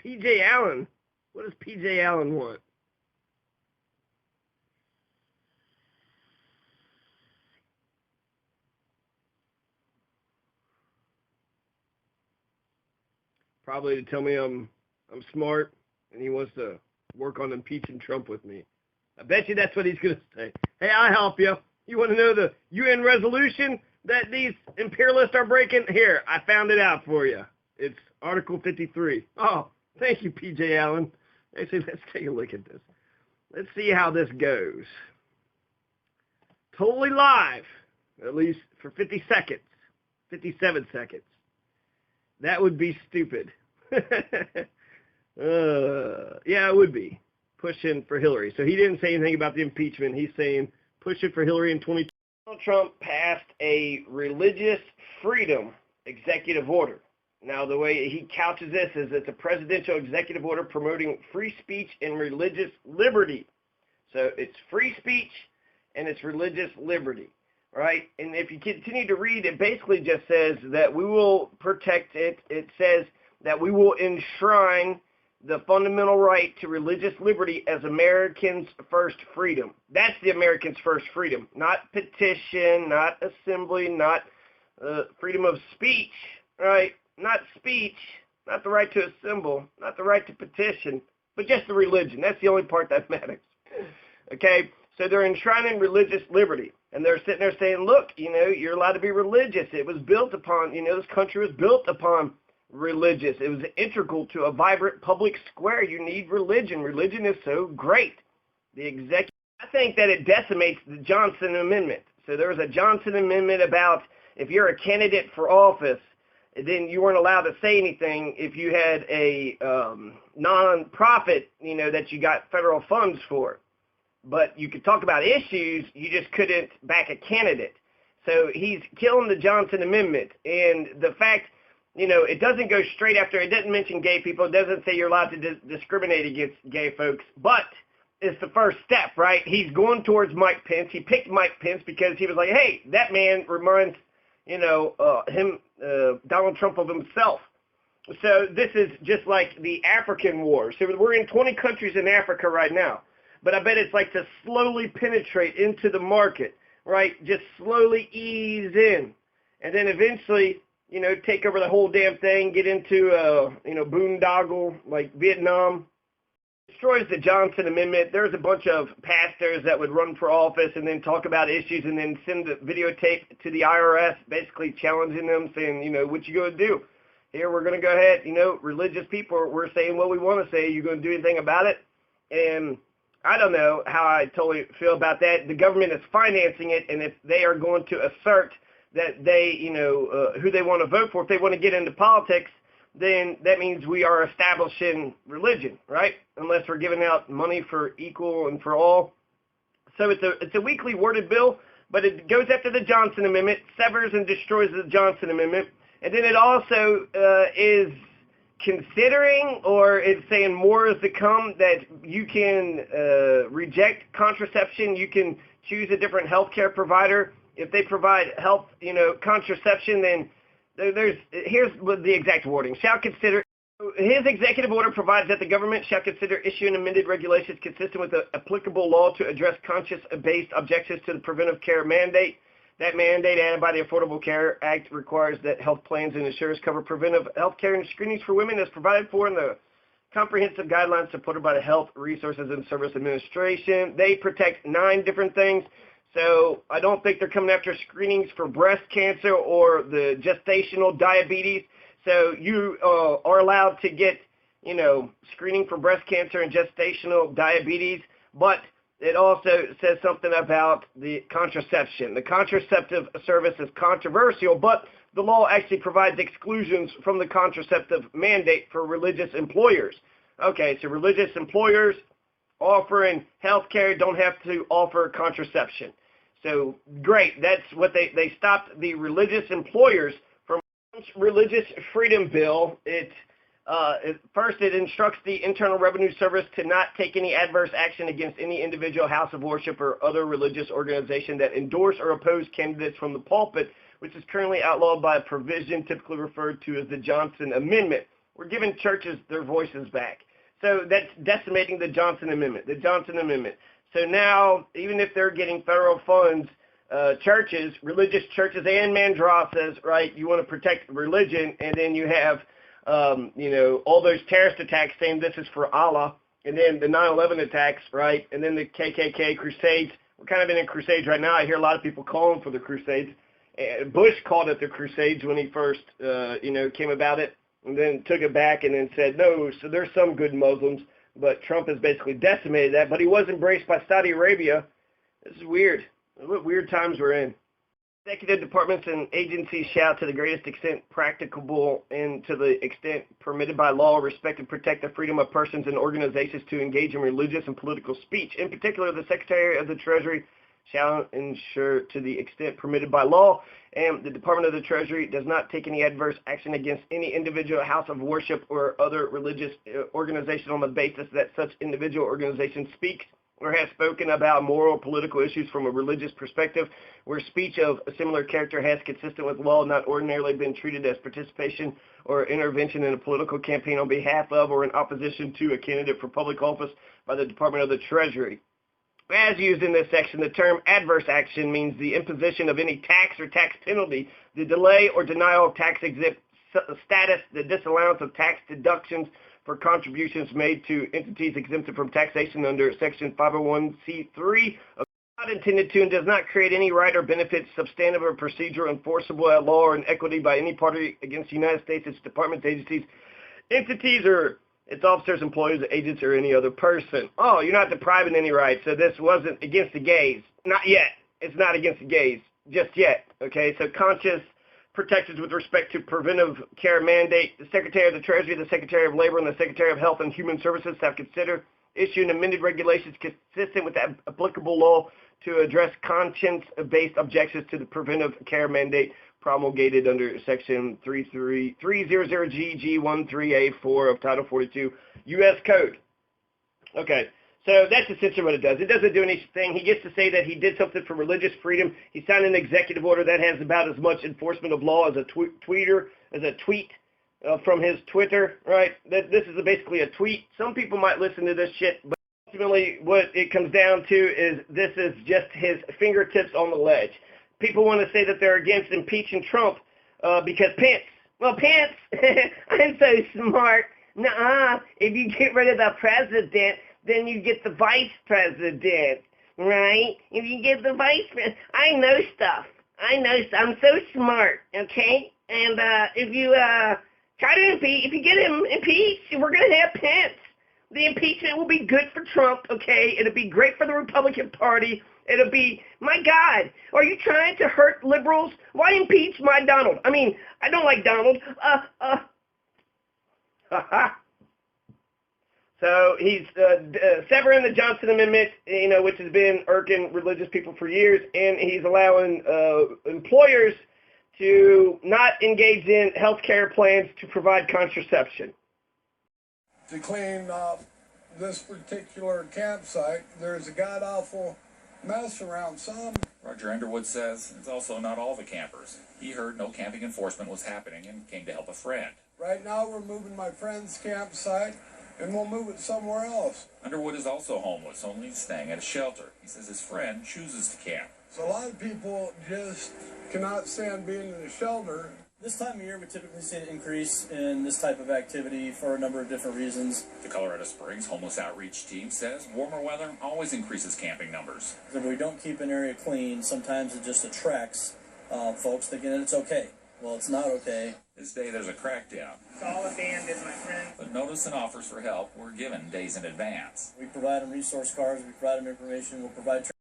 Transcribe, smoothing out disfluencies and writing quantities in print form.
P.J. Allen. What does P.J. Allen want? Probably to tell me I'm smart and he wants to work on impeaching Trump with me. I bet you that's what he's going to say. Hey, I'll help you. You want to know the UN resolution that these imperialists are breaking? Here, I found it out for you. It's Article 53. Oh, thank you, P.J. Allen. Actually, let's take a look at this. Let's see how this goes. Totally live, at least for 50 seconds, 57 seconds. That would be stupid. Yeah, it would be. Pushing for Hillary. So he didn't say anything about the impeachment. He's saying pushing for Hillary in 2020. Donald Trump passed a religious freedom executive order. Now, the way he couches this is it's a presidential executive order promoting free speech and religious liberty. So it's free speech and it's religious liberty, right? And if you continue to read, it basically just says that we will protect it. It says that we will enshrine the fundamental right to religious liberty as Americans' first freedom. That's the Americans' first freedom, not petition, not assembly, not freedom of speech, right? Not speech, not the right to assemble, not the right to petition, but just the religion. That's the only part that matters. Okay, so they're enshrining religious liberty, and they're sitting there saying, look, you're allowed to be religious. It was built upon, this country was built upon religious. It was integral to a vibrant public square. You need religion. Religion is so great. I think that it decimates the Johnson Amendment. So there was a Johnson Amendment about if you're a candidate for office, then you weren't allowed to say anything if you had a non-profit, that you got federal funds for. But you could talk about issues, you just couldn't back a candidate. So he's killing the Johnson Amendment. And the fact, it doesn't go straight after, it doesn't mention gay people, it doesn't say you're allowed to discriminate against gay folks, but it's the first step, right? He's going towards Mike Pence. He picked Mike Pence because he was like, hey, that man reminds Donald Trump of himself. So this is just like the African war. So we're in 20 countries in Africa right now, but I bet it's like to slowly penetrate into the market, right? Just slowly ease in, and then eventually, take over the whole damn thing, get into, boondoggle like Vietnam. Destroys the Johnson Amendment. There's a bunch of pastors that would run for office and then talk about issues and then send the videotape to the IRS, basically challenging them, saying, what you going to do? Here, we're going to go ahead, religious people, we're saying what we want to say. You going to do anything about it? And I don't know how I totally feel about that. The government is financing it, and if they are going to assert that they, who they want to vote for, if they want to get into politics, then that means we are establishing religion, right? Unless we're giving out money for equal and for all. So it's a weakly worded bill, but it goes after the Johnson Amendment, severs and destroys the Johnson Amendment, and then it also is considering, or it's saying more is to come, that you can reject contraception. You can choose a different healthcare provider. If they provide health, contraception, then here's the exact wording. His executive order provides that the government shall consider issuing amended regulations consistent with the applicable law to address conscience-based objections to the preventive care mandate. That mandate, added by the Affordable Care Act, requires that health plans and insurers cover preventive health care and screenings for women as provided for in the comprehensive guidelines supported by the Health Resources and Service Administration. They protect 9 different things. So I don't think they're coming after screenings for breast cancer or the gestational diabetes. So you are allowed to get, screening for breast cancer and gestational diabetes, but it also says something about the contraception. The contraceptive service is controversial, but the law actually provides exclusions from the contraceptive mandate for religious employers. Okay, so religious employers offering health care don't have to offer contraception. So great, that's what they stopped the religious employers from religious freedom bill. First, it instructs the Internal Revenue Service to not take any adverse action against any individual house of worship or other religious organization that endorse or oppose candidates from the pulpit, which is currently outlawed by a provision typically referred to as the Johnson Amendment. We're giving churches their voices back. So that's decimating the Johnson Amendment. So now, even if they're getting federal funds, churches, religious churches and madrasas, right, you want to protect religion, and then you have, all those terrorist attacks saying this is for Allah, and then the 9/11 attacks, right, and then the KKK crusades. We're kind of in a crusades right now. I hear a lot of people calling for the crusades. Bush called it the crusades when he first, came about it, and then took it back and then said, no, so there's some good Muslims, but Trump has basically decimated that, but he was embraced by Saudi Arabia. This is weird. What weird times we're in. Executive departments and agencies shall, to the greatest extent practicable and to the extent permitted by law, respect and protect the freedom of persons and organizations to engage in religious and political speech. In particular, the Secretary of the Treasury shall ensure, to the extent permitted by law, and the Department of the Treasury does not take any adverse action against any individual house of worship or other religious organization on the basis that such individual organization speaks or has spoken about moral or political issues from a religious perspective, where speech of a similar character has, consistent with law, not ordinarily been treated as participation or intervention in a political campaign on behalf of or in opposition to a candidate for public office by the Department of the Treasury. As used in this section, the term adverse action means the imposition of any tax or tax penalty, the delay or denial of tax-exempt status, the disallowance of tax deductions for contributions made to entities exempted from taxation under Section 501c3, not intended to and does not create any right or benefit, substantive or procedural, enforceable at law or in equity by any party against the United States, its departments, agencies, entities, or its officers, employees, agents, or any other person. Oh, you're not depriving any rights, so this wasn't against the gays. Not yet. It's not against the gays. Just yet. Okay, so conscious protections with respect to preventive care mandate. The Secretary of the Treasury, the Secretary of Labor, and the Secretary of Health and Human Services have considered issuing amended regulations consistent with the applicable law to address conscience-based objections to the preventive care mandate promulgated under Section 300GG13A4 of Title 42 U.S. Code. Okay, so that's essentially what it does. It doesn't do anything. He gets to say that he did something for religious freedom. He signed an executive order that has about as much enforcement of law as a tweet from his Twitter, right? This is basically a tweet. Some people might listen to this shit, but ultimately what it comes down to is this is just his fingertips on the ledge. People want to say that they're against impeaching Trump because Pence. Well, Pence, I'm so smart. Nuh-uh. If you get rid of the president, then you get the vice president, right? If you get the vice president, I know stuff. I'm so smart, okay? And if you try to if you get him impeached, we're going to have Pence. The impeachment will be good for Trump, okay? It'll be great for the Republican Party. It'll be, my God, are you trying to hurt liberals? Why impeach my Donald? I mean, I don't like Donald. So he's severing the Johnson Amendment, which has been irking religious people for years, and he's allowing employers to not engage in health care plans to provide contraception. To clean this particular campsite, there's a god-awful mess around some. Roger Underwood says it's also not all the campers. He heard no camping enforcement was happening and came to help a friend. Right now we're moving my friend's campsite, and we'll move it somewhere else. Underwood is also homeless, only staying at a shelter. He says his friend chooses to camp. So a lot of people just cannot stand being in a shelter. This time of year, we typically see an increase in this type of activity for a number of different reasons. The Colorado Springs Homeless Outreach Team says warmer weather always increases camping numbers. If we don't keep an area clean, sometimes it just attracts folks thinking that it's okay. Well, it's not okay. This day there's a crackdown. All abandoned, my friend. But notice and offers for help were given days in advance. We provide them resource cards, we provide them information, we'll provide